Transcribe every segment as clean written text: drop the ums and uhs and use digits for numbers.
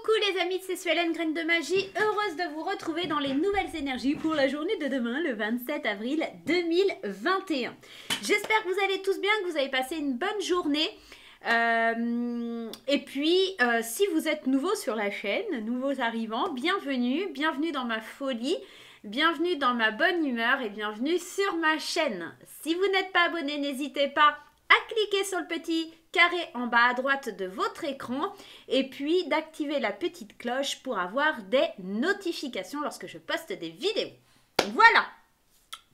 Coucou les amis, c'est Suelen, Graine de Magie, heureuse de vous retrouver dans les nouvelles énergies pour la journée de demain, le 27 avril 2021. J'espère que vous allez tous bien, que vous avez passé une bonne journée. Et puis, si vous êtes nouveaux sur la chaîne, nouveaux arrivants, bienvenue, bienvenue dans ma folie, bienvenue dans ma bonne humeur et bienvenue sur ma chaîne. Si vous n'êtes pas abonné, n'hésitez pas à cliquer sur le petit carré en bas à droite de votre écran et puis d'activer la petite cloche pour avoir des notifications lorsque je poste des vidéos. Voilà,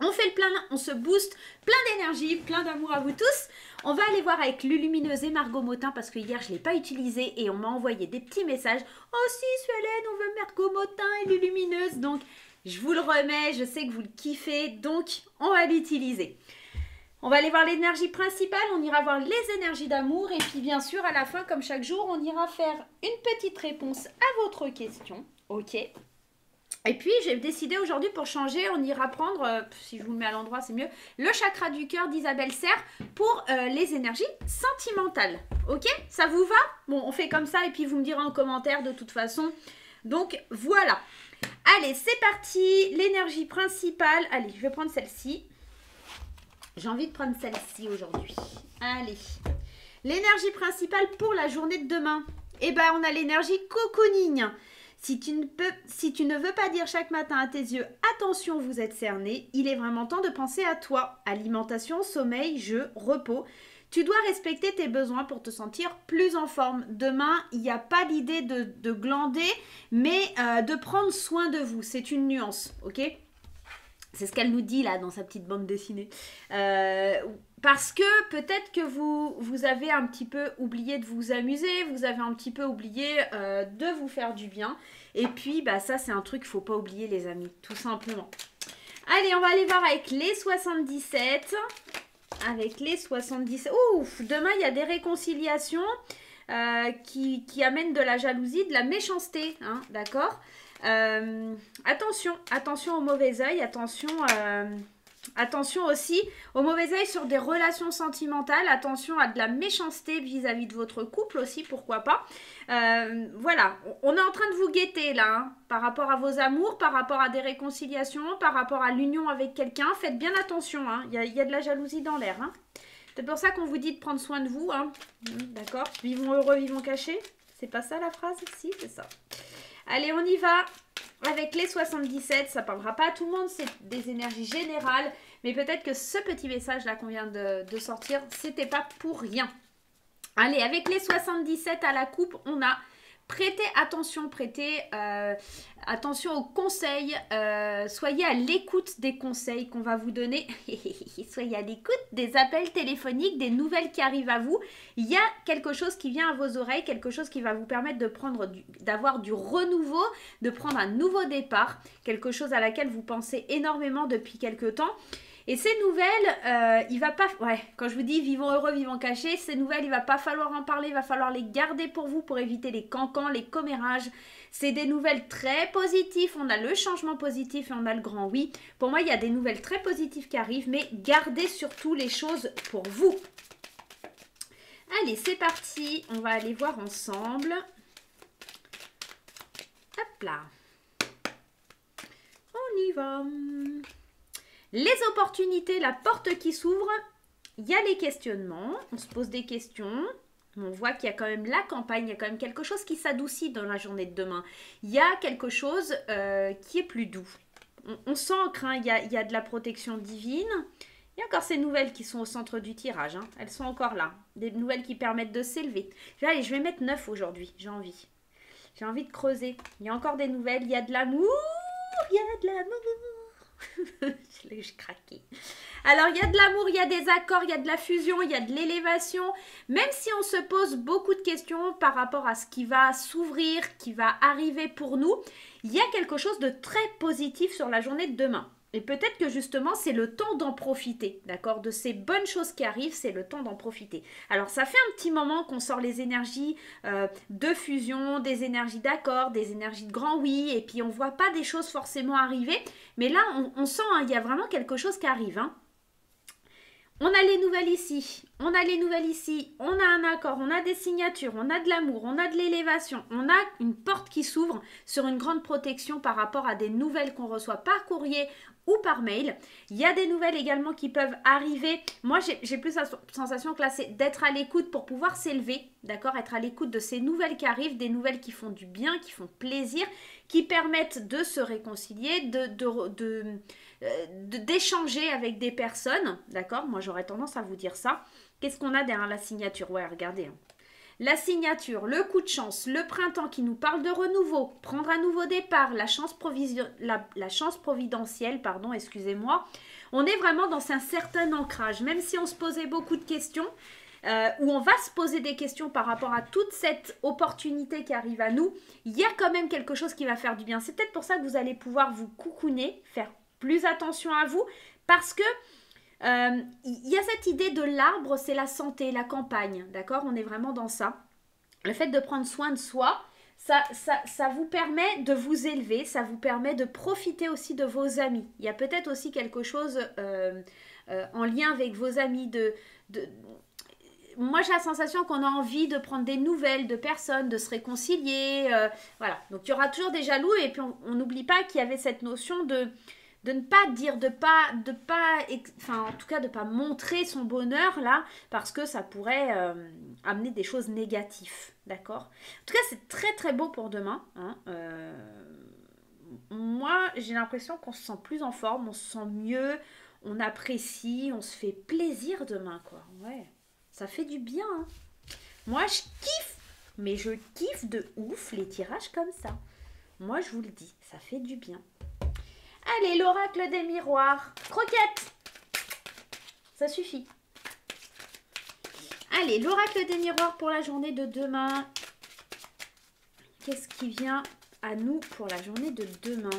on fait le plein, on se booste, plein d'énergie, plein d'amour à vous tous. On va aller voir avec Lulumineuse et Margot Motin parce que hier je ne l'ai pas utilisé et on m'a envoyé des petits messages. Oh si Suelen, on veut Margot Motin et Lulumineuse, donc je vous le remets, je sais que vous le kiffez, donc on va l'utiliser. On va aller voir l'énergie principale, on ira voir les énergies d'amour et puis bien sûr à la fin, comme chaque jour, on ira faire une petite réponse à votre question. Ok. Et puis j'ai décidé aujourd'hui pour changer, on ira prendre, si je vous le mets à l'endroit c'est mieux, le chakra du cœur d'Isabelle Serre pour les énergies sentimentales. Ok? Ça vous va? Bon, on fait comme ça et puis vous me direz en commentaire de toute façon. Donc voilà. Allez, c'est parti. L'énergie principale. Allez, je vais prendre celle-ci. J'ai envie de prendre celle-ci aujourd'hui. Allez. L'énergie principale pour la journée de demain. Eh bien, on a l'énergie cocooning. Si tu ne veux pas dire chaque matin à tes yeux « Attention, vous êtes cerné », il est vraiment temps de penser à toi. Alimentation, sommeil, jeu, repos. Tu dois respecter tes besoins pour te sentir plus en forme. Demain, il n'y a pas l'idée de glander, mais de prendre soin de vous. C'est une nuance, ok ? C'est ce qu'elle nous dit là dans sa petite bande dessinée. Parce que peut-être que vous avez un petit peu oublié de vous amuser, vous avez un petit peu oublié de vous faire du bien. Et puis bah, ça c'est un truc qu'il ne faut pas oublier les amis, tout simplement. Allez, on va aller voir avec les 77. Avec les 77. Ouf, demain il y a des réconciliations qui amènent de la jalousie, de la méchanceté, hein, d'accord ? Attention au mauvais œil, attention aussi au mauvais œil sur des relations sentimentales, attention à de la méchanceté vis-à-vis de votre couple aussi, pourquoi pas. Voilà, on est en train de vous guetter là, hein, par rapport à vos amours, par rapport à des réconciliations, par rapport à l'union avec quelqu'un. Faites bien attention, hein, y a de la jalousie dans l'air. Hein. C'est pour ça qu'on vous dit de prendre soin de vous. Hein. D'accord, vivons heureux, vivons cachés. C'est pas ça la phrase? Si, c'est ça. Allez, on y va avec les 77. Ça ne parlera pas à tout le monde, c'est des énergies générales. Mais peut-être que ce petit message-là qu'on vient de sortir, c'était pas pour rien. Allez, avec les 77 à la coupe, on a prêtez attention, attention aux conseils. Soyez à l'écoute des conseils qu'on va vous donner. Soyez à l'écoute des appels téléphoniques, des nouvelles qui arrivent à vous. Il y a quelque chose qui vient à vos oreilles, quelque chose qui va vous permettre d'avoir du renouveau, de prendre un nouveau départ, quelque chose à laquelle vous pensez énormément depuis quelque temps. Et ces nouvelles, il va pas... Ouais, quand je vous dis vivons heureux, vivons cachés, ces nouvelles, il va pas falloir en parler, il va falloir les garder pour vous pour éviter les cancans, les commérages. C'est des nouvelles très positives, on a le changement positif et on a le grand oui. Pour moi, il y a des nouvelles très positives qui arrivent, mais gardez surtout les choses pour vous. Allez, c'est parti, on va aller voir ensemble. Hop là. On y va. Les opportunités, la porte qui s'ouvre, il y a les questionnements, on se pose des questions, on voit qu'il y a quand même la campagne, il y a quand même quelque chose qui s'adoucit dans la journée de demain. Il y a quelque chose qui est plus doux. On s'ancre, hein, il y a de la protection divine. Il y a encore ces nouvelles qui sont au centre du tirage, hein, elles sont encore là. Des nouvelles qui permettent de s'élever. Allez, je vais mettre 9 aujourd'hui, j'ai envie. J'ai envie de creuser. Il y a encore des nouvelles, il y a de l'amour, il y a de l'amour. Je craquais. Alors, il y a de l'amour, il y a des accords, il y a de la fusion, il y a de l'élévation. Même si on se pose beaucoup de questions par rapport à ce qui va s'ouvrir, qui va arriver pour nous, il y a quelque chose de très positif sur la journée de demain. Et peut-être que justement, c'est le temps d'en profiter, d'accord? De ces bonnes choses qui arrivent, c'est le temps d'en profiter. Alors, ça fait un petit moment qu'on sort les énergies de fusion, des énergies d'accord, des énergies de grand oui, et puis on ne voit pas des choses forcément arriver. Mais là, on sent, hein, il y a vraiment quelque chose qui arrive. Hein. On a les nouvelles ici. on a les nouvelles ici, on a un accord, on a des signatures, on a de l'amour, on a de l'élévation, on a une porte qui s'ouvre sur une grande protection par rapport à des nouvelles qu'on reçoit par courrier ou par mail. Il y a des nouvelles également qui peuvent arriver. Moi, j'ai plus la sensation que là, c'est d'être à l'écoute pour pouvoir s'élever, d'accord? Être à l'écoute de ces nouvelles qui arrivent, des nouvelles qui font du bien, qui font plaisir, qui permettent de se réconcilier, d'échanger avec des personnes, d'accord? Moi, j'aurais tendance à vous dire ça. Qu'est-ce qu'on a derrière la signature? Ouais, regardez. La signature, le coup de chance, le printemps qui nous parle de renouveau, prendre un nouveau départ, la chance providentielle, pardon, excusez-moi. On est vraiment dans un certain ancrage, même si on se posait beaucoup de questions, où on va se poser des questions par rapport à toute cette opportunité qui arrive à nous, il y a quand même quelque chose qui va faire du bien. C'est peut-être pour ça que vous allez pouvoir vous coucouner, faire plus attention à vous, parce que il y a cette idée de l'arbre, c'est la santé, la campagne, d'accord? On est vraiment dans ça. Le fait de prendre soin de soi, ça vous permet de vous élever, ça vous permet de profiter aussi de vos amis. Il y a peut-être aussi quelque chose en lien avec vos amis. Moi, j'ai la sensation qu'on a envie de prendre des nouvelles de personnes, de se réconcilier. Voilà, donc il y aura toujours des jaloux et puis on n'oublie pas qu'il y avait cette notion de ne pas dire, enfin en tout cas de pas montrer son bonheur là, parce que ça pourrait amener des choses négatives, d'accord? En tout cas, c'est très très beau pour demain, hein. Moi, j'ai l'impression qu'on se sent plus en forme, on se sent mieux, on apprécie, on se fait plaisir demain, quoi. Ouais, ça fait du bien, hein. Moi, je kiffe, mais je kiffe de ouf les tirages comme ça. Moi, je vous le dis, ça fait du bien. Allez, l'oracle des miroirs. Croquette. Ça suffit. Allez, l'oracle des miroirs pour la journée de demain. Qu'est-ce qui vient à nous pour la journée de demain?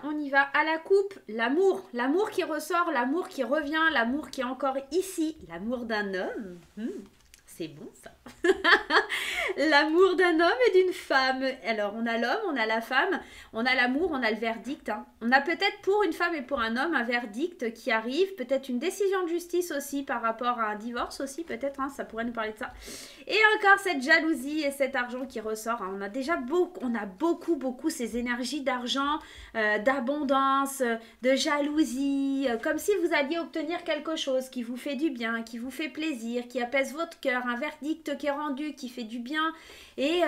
On y va. À la coupe, l'amour. L'amour qui ressort, l'amour qui revient, l'amour qui est encore ici. L'amour d'un homme. C'est bon ça. L'amour d'un homme et d'une femme. Alors on a l'homme, on a la femme, on a l'amour, on a le verdict, hein. On a peut-être pour une femme et pour un homme un verdict qui arrive, peut-être une décision de justice aussi par rapport à un divorce aussi peut-être, hein, ça pourrait nous parler de ça. Et encore cette jalousie et cet argent qui ressort, hein. On a déjà beaucoup ces énergies d'argent, d'abondance, de jalousie, comme si vous alliez obtenir quelque chose qui vous fait du bien, qui vous fait plaisir, qui apaise votre cœur, un verdict qui est rendu, qui fait du bien, et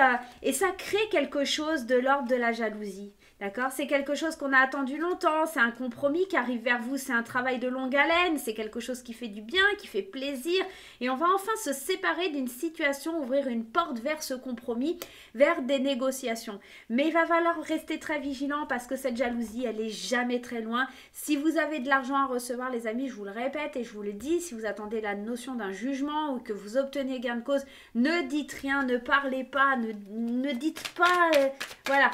ça crée quelque chose de l'ordre de la jalousie. D'accord? C'est quelque chose qu'on a attendu longtemps, c'est un compromis qui arrive vers vous, c'est un travail de longue haleine, c'est quelque chose qui fait du bien, qui fait plaisir, et on va enfin se séparer d'une situation, ouvrir une porte vers ce compromis, vers des négociations. Mais il va falloir rester très vigilant parce que cette jalousie, elle est jamais très loin. Si vous avez de l'argent à recevoir, les amis, je vous le répète et je vous le dis, si vous attendez la notion d'un jugement ou que vous obtenez gain de cause, ne dites rien, ne parlez pas, ne dites pas, voilà.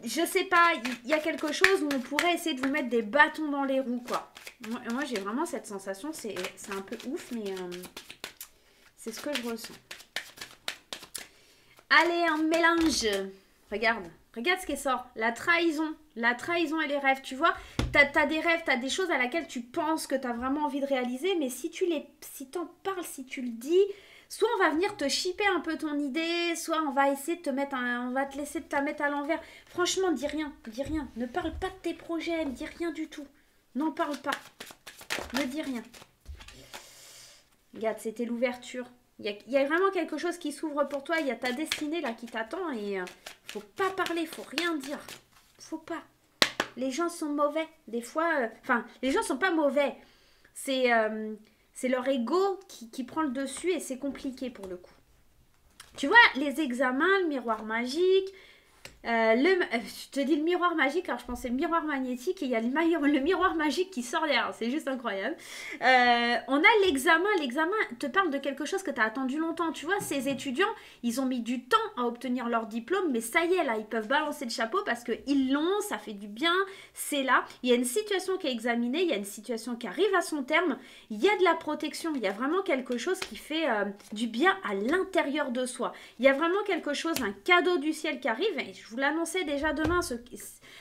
Je sais pas, il y a quelque chose où on pourrait essayer de vous mettre des bâtons dans les roues, quoi. Moi j'ai vraiment cette sensation, c'est un peu ouf, mais c'est ce que je ressens. Allez, un mélange. Regarde ce qui sort. La trahison et les rêves. Tu vois, t'as des rêves, t'as des choses à laquelle tu penses que t'as vraiment envie de réaliser, mais si t'en parles, si tu le dis... Soit on va venir te chipper un peu ton idée, soit on va essayer de te mettre on va te laisser te la mettre à l'envers. Franchement, dis rien. Ne parle pas de tes projets, ne dis rien du tout. N'en parle pas. Ne dis rien. Regarde, c'était l'ouverture. Il y a vraiment quelque chose qui s'ouvre pour toi. Il y a ta destinée là qui t'attend et faut pas parler, faut rien dire. Faut pas. Les gens sont mauvais. Des fois, les gens sont pas mauvais. C'est leur ego qui prend le dessus et c'est compliqué pour le coup. Tu vois, les examens, le miroir magique, je te dis le miroir magique, alors je pensais le miroir magnétique et il y a le miroir magique qui sort derrière, c'est juste incroyable. On a l'examen te parle de quelque chose que tu as attendu longtemps. Tu vois, ces étudiants, ils ont mis du temps à obtenir leur diplôme, mais ça y est, là, ils peuvent balancer le chapeau parce qu'ils l'ont, ça fait du bien, c'est là. Il y a une situation qui est examinée, il y a une situation qui arrive à son terme, il y a de la protection, il y a vraiment quelque chose qui fait du bien à l'intérieur de soi. Il y a vraiment quelque chose, un cadeau du ciel qui arrive, et je vous l'annonçais déjà demain,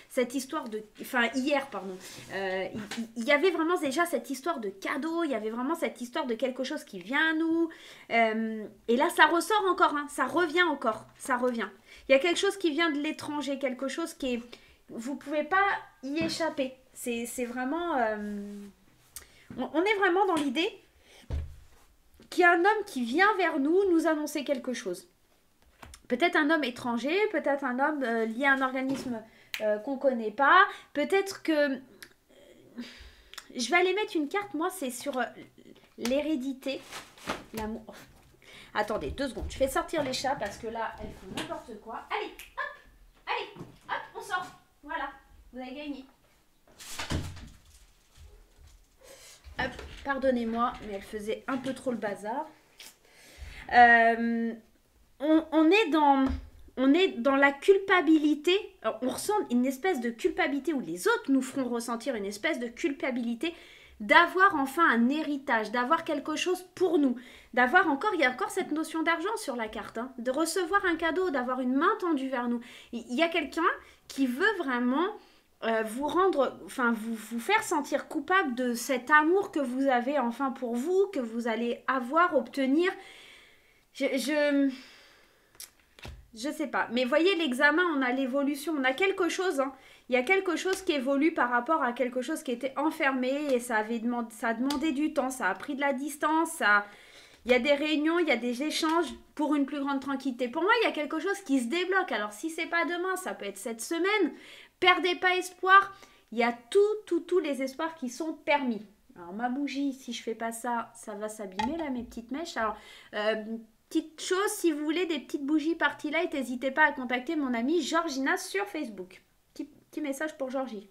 cette histoire de... Enfin, hier, pardon. Il y avait vraiment déjà cette histoire de cadeau, il y avait vraiment cette histoire de quelque chose qui vient à nous. Et là, ça ressort encore, hein, ça revient encore, ça revient. Il y a quelque chose qui vient de l'étranger, quelque chose qui est... Vous ne pouvez pas y échapper. C'est vraiment... On est vraiment dans l'idée qu'il y a un homme qui vient vers nous annoncer quelque chose. Peut-être un homme étranger, peut-être un homme lié à un organisme qu'on ne connaît pas. Peut-être que... Je vais aller mettre une carte, moi, c'est sur l'hérédité, l'amour. Attendez, 2 secondes. Je fais sortir les chats parce que là, elles font n'importe quoi. Allez, hop, on sort. Voilà, vous avez gagné. Hop, pardonnez-moi, mais elle faisait un peu trop le bazar. On est dans la culpabilité. Alors, on ressent une espèce de culpabilité, ou les autres nous feront ressentir une espèce de culpabilité d'avoir enfin un héritage, d'avoir quelque chose pour nous, d'avoir encore, il y a encore cette notion d'argent sur la carte, hein, de recevoir un cadeau, d'avoir une main tendue vers nous. Il y a quelqu'un qui veut vraiment vous rendre, enfin vous faire sentir coupable de cet amour que vous avez enfin pour vous, que vous allez avoir, obtenir. Je sais pas, mais voyez l'examen, on a l'évolution, on a quelque chose, hein. Il y a quelque chose qui évolue par rapport à quelque chose qui était enfermé et ça a demandé du temps, ça a pris de la distance, il y a des réunions, il y a des échanges pour une plus grande tranquillité. Pour moi, il y a quelque chose qui se débloque. Alors si c'est pas demain, ça peut être cette semaine. Perdez pas espoir. Il y a tous les espoirs qui sont permis. Alors ma bougie, si je fais pas ça, ça va s'abîmer là, mes petites mèches. Alors petite chose, si vous voulez des petites bougies party light, n'hésitez pas à contacter mon amie Georgina sur Facebook. Petit message pour Georgie.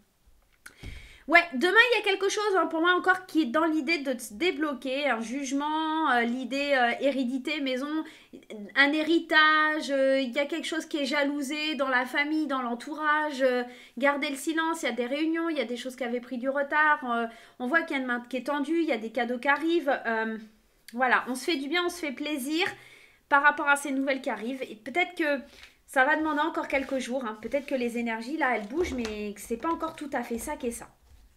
Ouais, demain il y a quelque chose pour moi encore qui est dans l'idée de se débloquer, un jugement, l'idée hérédité, maison, un héritage, il y a quelque chose qui est jalousé dans la famille, dans l'entourage, garder le silence, il y a des réunions, il y a des choses qui avaient pris du retard, on voit qu'il y a une main qui est tendue, il y a des cadeaux qui arrivent, voilà, on se fait du bien, on se fait plaisir par rapport à ces nouvelles qui arrivent, et peut-être que ça va demander encore quelques jours, hein. Peut-être que les énergies là elles bougent, mais que c'est pas encore tout à fait ça qu'est ça.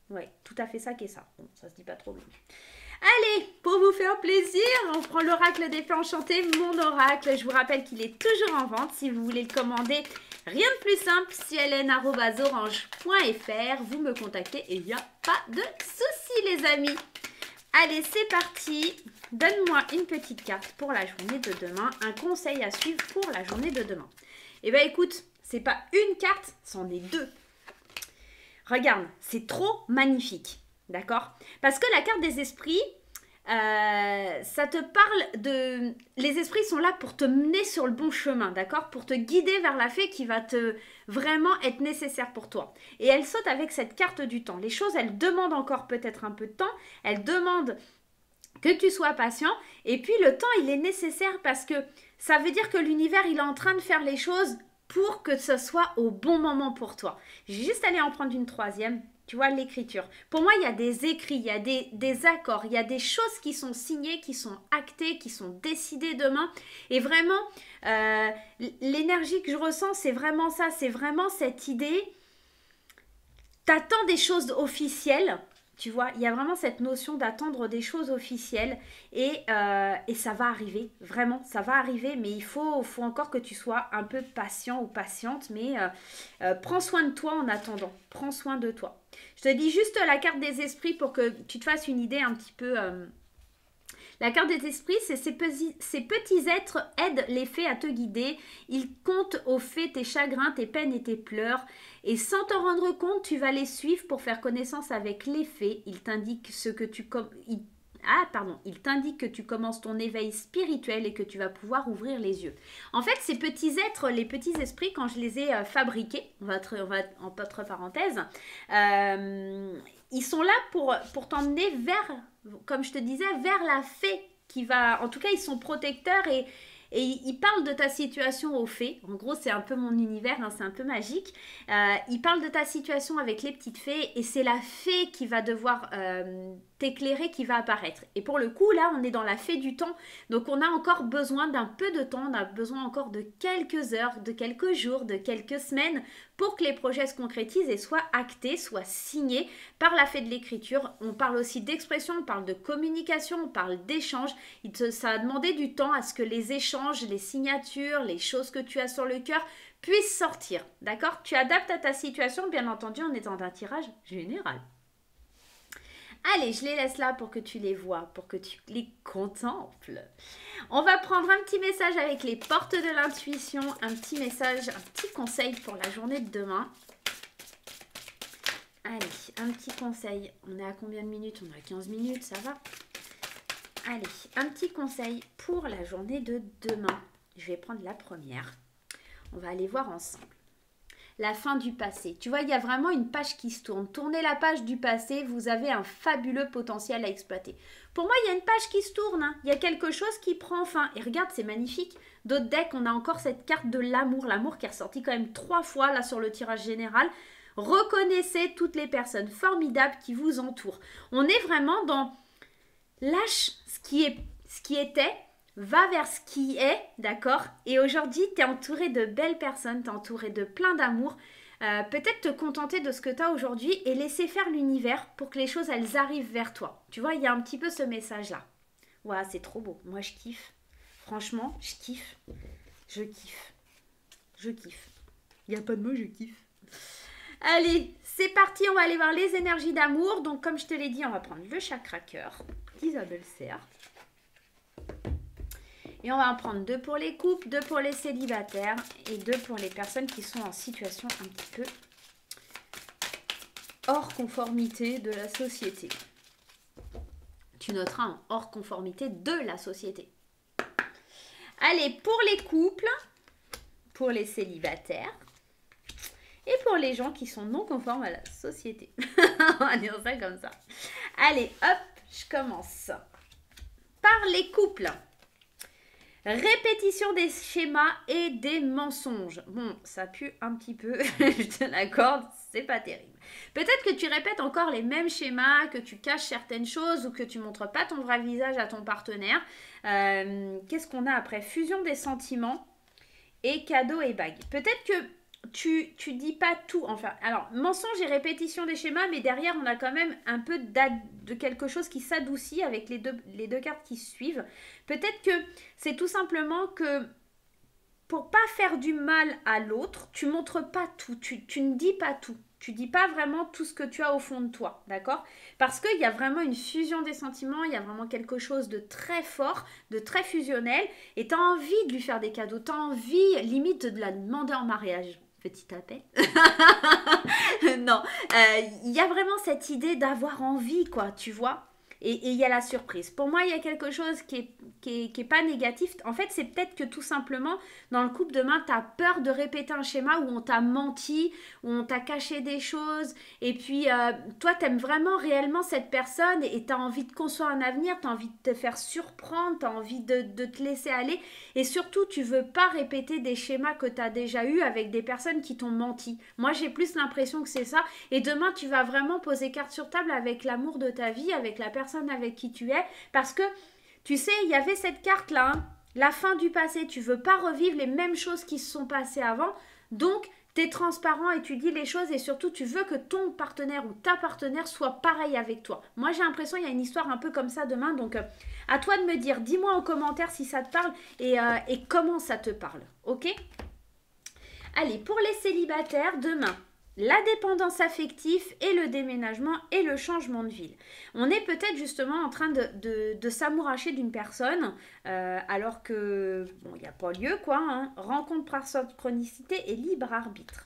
Ouais, tout à fait ça qu'est ça. Bon, ça se dit pas trop bien. Allez, pour vous faire plaisir, on prend l'oracle des fées enchantées, mon oracle. Je vous rappelle qu'il est toujours en vente. Si vous voulez le commander, rien de plus simple, cielène@orange.fr. Vous me contactez et il n'y a pas de souci, les amis. Allez, c'est parti. Donne-moi une petite carte pour la journée de demain. Un conseil à suivre pour la journée de demain. Eh bien, écoute, c'est pas une carte, c'en est 2. Regarde, c'est trop magnifique, d'accord? Parce que la carte des esprits, ça te parle de... Les esprits sont là pour te mener sur le bon chemin, d'accord? Pour te guider vers la fée qui va te vraiment être nécessaire pour toi. Et elle saute avec cette carte du temps. Les choses, elles demandent encore peut-être un peu de temps. Elles demandent que tu sois patient. Et puis le temps, il est nécessaire parce que ça veut dire que l'univers, il est en train de faire les choses pour que ce soit au bon moment pour toi. J'ai juste allé en prendre une troisième. Tu vois, l'écriture. Pour moi, il y a des écrits, il y a des accords, il y a des choses qui sont signées, qui sont actées, qui sont décidées demain. Et vraiment, l'énergie que je ressens, c'est vraiment ça. C'est vraiment cette idée. T'attends des choses officielles. Tu vois, il y a vraiment cette notion d'attendre des choses officielles et ça va arriver, vraiment, ça va arriver, mais il faut encore que tu sois un peu patient ou patiente, mais prends soin de toi en attendant, prends soin de toi. Je te dis juste la carte des esprits pour que tu te fasses une idée un petit peu... La carte des esprits, c'est ces petits êtres aident les fées à te guider. Ils comptent aux fées tes chagrins, tes peines et tes pleurs. Et sans t'en rendre compte, tu vas les suivre pour faire connaissance avec les fées. Ils t'indiquent il t'indique que tu commences ton éveil spirituel et que tu vas pouvoir ouvrir les yeux. En fait, ces petits êtres, les petits esprits, quand je les ai fabriqués, on va entre parenthèses, ils sont là pour t'emmener vers, comme je te disais, vers la fée qui va... En tout cas, ils sont protecteurs et et il parle de ta situation aux fées. En gros, c'est un peu mon univers, hein, c'est un peu magique. Il parle de ta situation avec les petites fées et c'est la fée qui va devoir t'éclairer qui va apparaître. Et pour le coup, là, on est dans la fée du temps. Donc, on a encore besoin d'un peu de temps, on a besoin encore de quelques heures, de quelques jours, de quelques semaines pour que les projets se concrétisent et soient actés, soient signés par la fée de l'écriture. On parle aussi d'expression, on parle de communication, on parle d'échange. Ça a demandé du temps à ce que les échanges, les signatures, les choses que tu as sur le cœur puissent sortir. D'accord? Tu adaptes à ta situation, bien entendu, en étant d'un tirage général. Allez, je les laisse là pour que tu les vois, pour que tu les contemples. On va prendre un petit message avec les portes de l'intuition, un petit message, un petit conseil pour la journée de demain. Allez, un petit conseil. On est à combien de minutes? On est à 15 minutes, ça va? Allez, un petit conseil pour la journée de demain. Je vais prendre la première. On va aller voir ensemble. La fin du passé. Tu vois, il y a vraiment une page qui se tourne. Tournez la page du passé, vous avez un fabuleux potentiel à exploiter. Pour moi, il y a une page qui se tourne. Hein. Il y a quelque chose qui prend fin. Et regarde, c'est magnifique. D'autres decks, on a encore cette carte de l'amour. L'amour qui est ressortie quand même 3 fois là sur le tirage général. Reconnaissez toutes les personnes formidables qui vous entourent. On est vraiment dans lâche ce qui était, va vers ce qui est, d'accord? Et aujourd'hui, tu es entouré de belles personnes, tu es entouré de plein d'amour. Peut-être te contenter de ce que tu as aujourd'hui et laisser faire l'univers pour que les choses, elles arrivent vers toi. Tu vois, il y a un petit peu ce message-là. Ouais, c'est trop beau. Moi, je kiffe. Franchement, je kiffe. Je kiffe. Je kiffe. Il n'y a pas de mots, je kiffe. Allez, c'est parti. On va aller voir les énergies d'amour. Donc, comme je te l'ai dit, on va prendre le chakra cœur d'Isabelle Serre. Et on va en prendre 2 pour les couples, 2 pour les célibataires et 2 pour les personnes qui sont en situation un petit peu hors conformité de la société. Tu noteras en hors conformité de la société. Allez, pour les couples, pour les célibataires et pour les gens qui sont non conformes à la société. On va dire ça comme ça. Allez, hop, je commence. Par les couples. Répétition des schémas et des mensonges. Bon, ça pue un petit peu, je te l'accorde, c'est pas terrible. Peut-être que tu répètes encore les mêmes schémas, que tu caches certaines choses ou que tu montres pas ton vrai visage à ton partenaire. Qu'est-ce qu'on a après? Fusion des sentiments et cadeaux et bagues. Peut-être que tu dis pas tout. Enfin, alors, mensonge et répétition des schémas, mais derrière, on a quand même un peu de quelque chose qui s'adoucit avec les deux cartes qui suivent. Peut-être que c'est tout simplement que pour pas faire du mal à l'autre, tu montres pas tout, tu ne dis pas tout. Tu dis pas vraiment tout ce que tu as au fond de toi, d'accord? Parce qu'il y a vraiment une fusion des sentiments, il y a vraiment quelque chose de très fort, de très fusionnel, et tu as envie de lui faire des cadeaux, tu as envie limite de la demander en mariage. Petit appel. Non, il y a vraiment cette idée d'avoir envie, quoi, tu vois. Et il y a la surprise. Pour moi, il y a quelque chose qui est pas négatif. En fait, c'est peut-être que tout simplement, dans le couple demain, tu as peur de répéter un schéma où on t'a menti, où on t'a caché des choses. Et puis, toi, tu aimes vraiment réellement cette personne et tu as envie de construire un avenir, tu as envie de te faire surprendre, tu as envie de te laisser aller. Et surtout, tu veux pas répéter des schémas que tu as déjà eus avec des personnes qui t'ont menti. Moi, j'ai plus l'impression que c'est ça. Et demain, tu vas vraiment poser carte sur table avec l'amour de ta vie, avec la personne avec qui tu es, parce que tu sais, il y avait cette carte là, hein, la fin du passé, tu veux pas revivre les mêmes choses qui se sont passées avant, donc tu es transparent et tu dis les choses et surtout tu veux que ton partenaire ou ta partenaire soit pareil avec toi. Moi j'ai l'impression qu'il y a une histoire un peu comme ça demain, donc à toi de me dire, dis-moi en commentaire si ça te parle et comment ça te parle, ok? Allez, pour les célibataires, demain, la dépendance affective et le déménagement et le changement de ville. On est peut-être justement en train de s'amouracher d'une personne alors que, bon, il n'y a pas lieu quoi, hein. Rencontre par synchronicité et libre arbitre.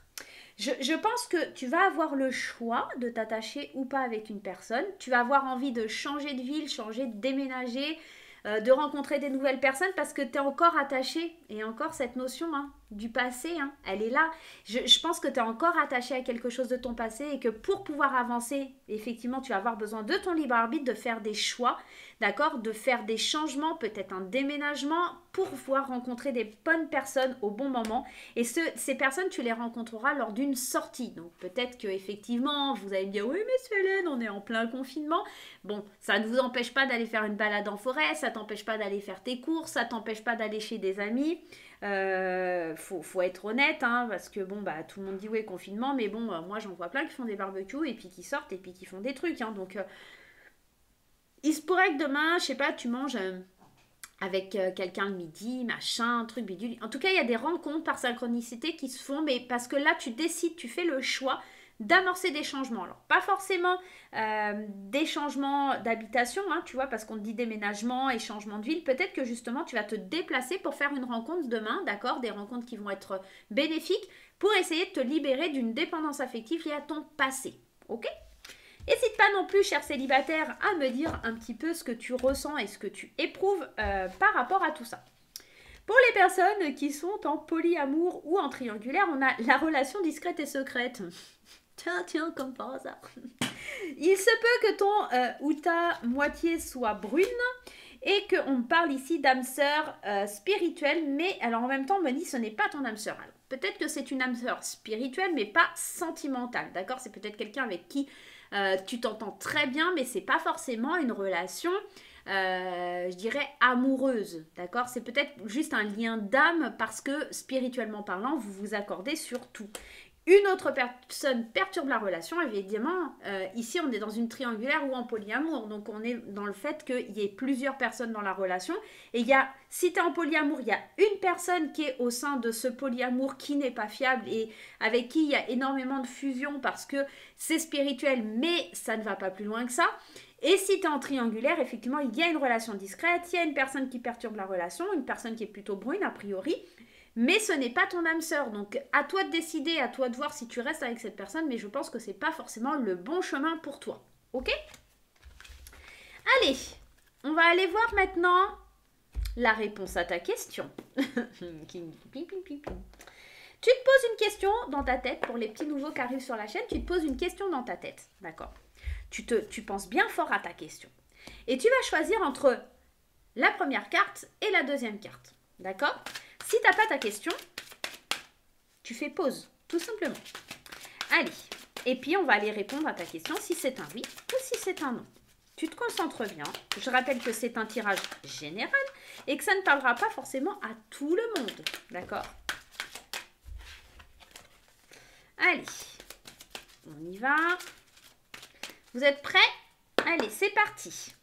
Je pense que tu vas avoir le choix de t'attacher ou pas avec une personne. Tu vas avoir envie de changer de ville, changer de déménager, de rencontrer des nouvelles personnes parce que tu es encore attaché. Et encore cette notion du passé, elle est là. Je pense que tu es encore attaché à quelque chose de ton passé et que pour pouvoir avancer, effectivement, tu vas avoir besoin de ton libre arbitre, de faire des choix, d'accord, de faire des changements, peut-être un déménagement, pour pouvoir rencontrer des bonnes personnes au bon moment. Et ces personnes, tu les rencontreras lors d'une sortie. Donc peut-être qu'effectivement, vous allez me dire, oui mais Hélène, on est en plein confinement. Bon, ça ne vous empêche pas d'aller faire une balade en forêt, ça t'empêche pas d'aller faire tes courses, ça t'empêche pas d'aller chez des amis. Faut être honnête, hein, parce que bon, bah tout le monde dit oui, confinement, mais bon, moi j'en vois plein qui font des barbecues et puis qui sortent et puis qui font des trucs, hein, donc il se pourrait que demain, je sais pas, tu manges avec quelqu'un le midi, machin, un truc bidule. En tout cas, il y a des rencontres par synchronicité qui se font, mais parce que là, tu décides, tu fais le choix d'amorcer des changements. Alors, pas forcément des changements d'habitation, hein, tu vois, parce qu'on dit déménagement et changement de ville. Peut-être que justement, tu vas te déplacer pour faire une rencontre demain, d'accord? Des rencontres qui vont être bénéfiques pour essayer de te libérer d'une dépendance affective liée à ton passé, ok? N'hésite pas non plus, cher célibataire, à me dire un petit peu ce que tu ressens et ce que tu éprouves par rapport à tout ça. Pour les personnes qui sont en polyamour ou en triangulaire, on a la relation discrète et secrète. Tiens, comme par hasard. Il se peut que ton ou ta moitié soit brune et qu'on parle ici d'âme sœur spirituelle, mais alors en même temps, on me dit ce n'est pas ton âme sœur. Peut-être que c'est une âme sœur spirituelle, mais pas sentimentale, d'accord? C'est peut-être quelqu'un avec qui tu t'entends très bien, mais c'est pas forcément une relation, je dirais, amoureuse, d'accord? C'est peut-être juste un lien d'âme parce que, spirituellement parlant, vous vous accordez sur tout. Une autre personne perturbe la relation, évidemment. Ici, on est dans une triangulaire ou en polyamour. Donc, on est dans le fait qu'il y ait plusieurs personnes dans la relation. Et il y a, si tu es en polyamour, il y a une personne qui est au sein de ce polyamour qui n'est pas fiable et avec qui il y a énormément de fusion parce que c'est spirituel, mais ça ne va pas plus loin que ça. Et si tu es en triangulaire, effectivement, il y a une relation discrète, il y a une personne qui perturbe la relation, une personne qui est plutôt brune, a priori. Mais ce n'est pas ton âme sœur, donc à toi de décider, à toi de voir si tu restes avec cette personne, mais je pense que c'est pas forcément le bon chemin pour toi, ok? Allez, on va aller voir maintenant la réponse à ta question. Tu te poses une question dans ta tête, pour les petits nouveaux qui arrivent sur la chaîne, tu te poses une question dans ta tête, d'accord? Tu penses bien fort à ta question. Et tu vas choisir entre la première carte et la deuxième carte, d'accord? Si tu n'as pas ta question, tu fais pause, tout simplement. Allez, et puis on va aller répondre à ta question si c'est un oui ou si c'est un non. Tu te concentres bien. Je rappelle que c'est un tirage général et que ça ne parlera pas forcément à tout le monde, d'accord? Allez, on y va. Vous êtes prêts? Allez, c'est parti.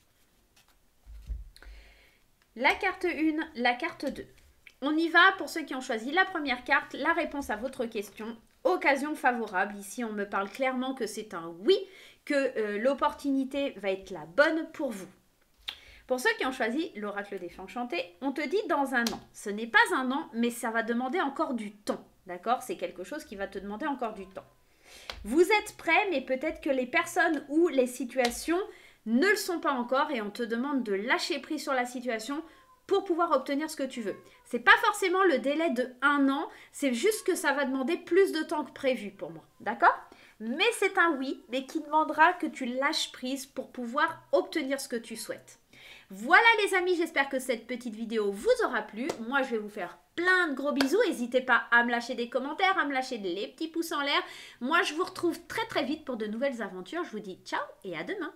La carte 1, la carte 2. On y va pour ceux qui ont choisi la première carte, la réponse à votre question. Occasion favorable. Ici, on me parle clairement que c'est un oui, que l'opportunité va être la bonne pour vous. Pour ceux qui ont choisi l'oracle des fées enchantées, on te dit dans un an. Ce n'est pas un an, mais ça va demander encore du temps. D'accord? C'est quelque chose qui va te demander encore du temps. Vous êtes prêts, mais peut-être que les personnes ou les situations ne le sont pas encore et on te demande de lâcher prise sur la situation pour pouvoir obtenir ce que tu veux. C'est pas forcément le délai de 1 an, c'est juste que ça va demander plus de temps que prévu pour moi, d'accord? Mais c'est un oui, mais qui demandera que tu lâches prise pour pouvoir obtenir ce que tu souhaites. Voilà les amis, j'espère que cette petite vidéo vous aura plu. Moi, je vais vous faire plein de gros bisous. N'hésitez pas à me lâcher des commentaires, à me lâcher les petits pouces en l'air. Moi, je vous retrouve très très vite pour de nouvelles aventures. Je vous dis ciao et à demain.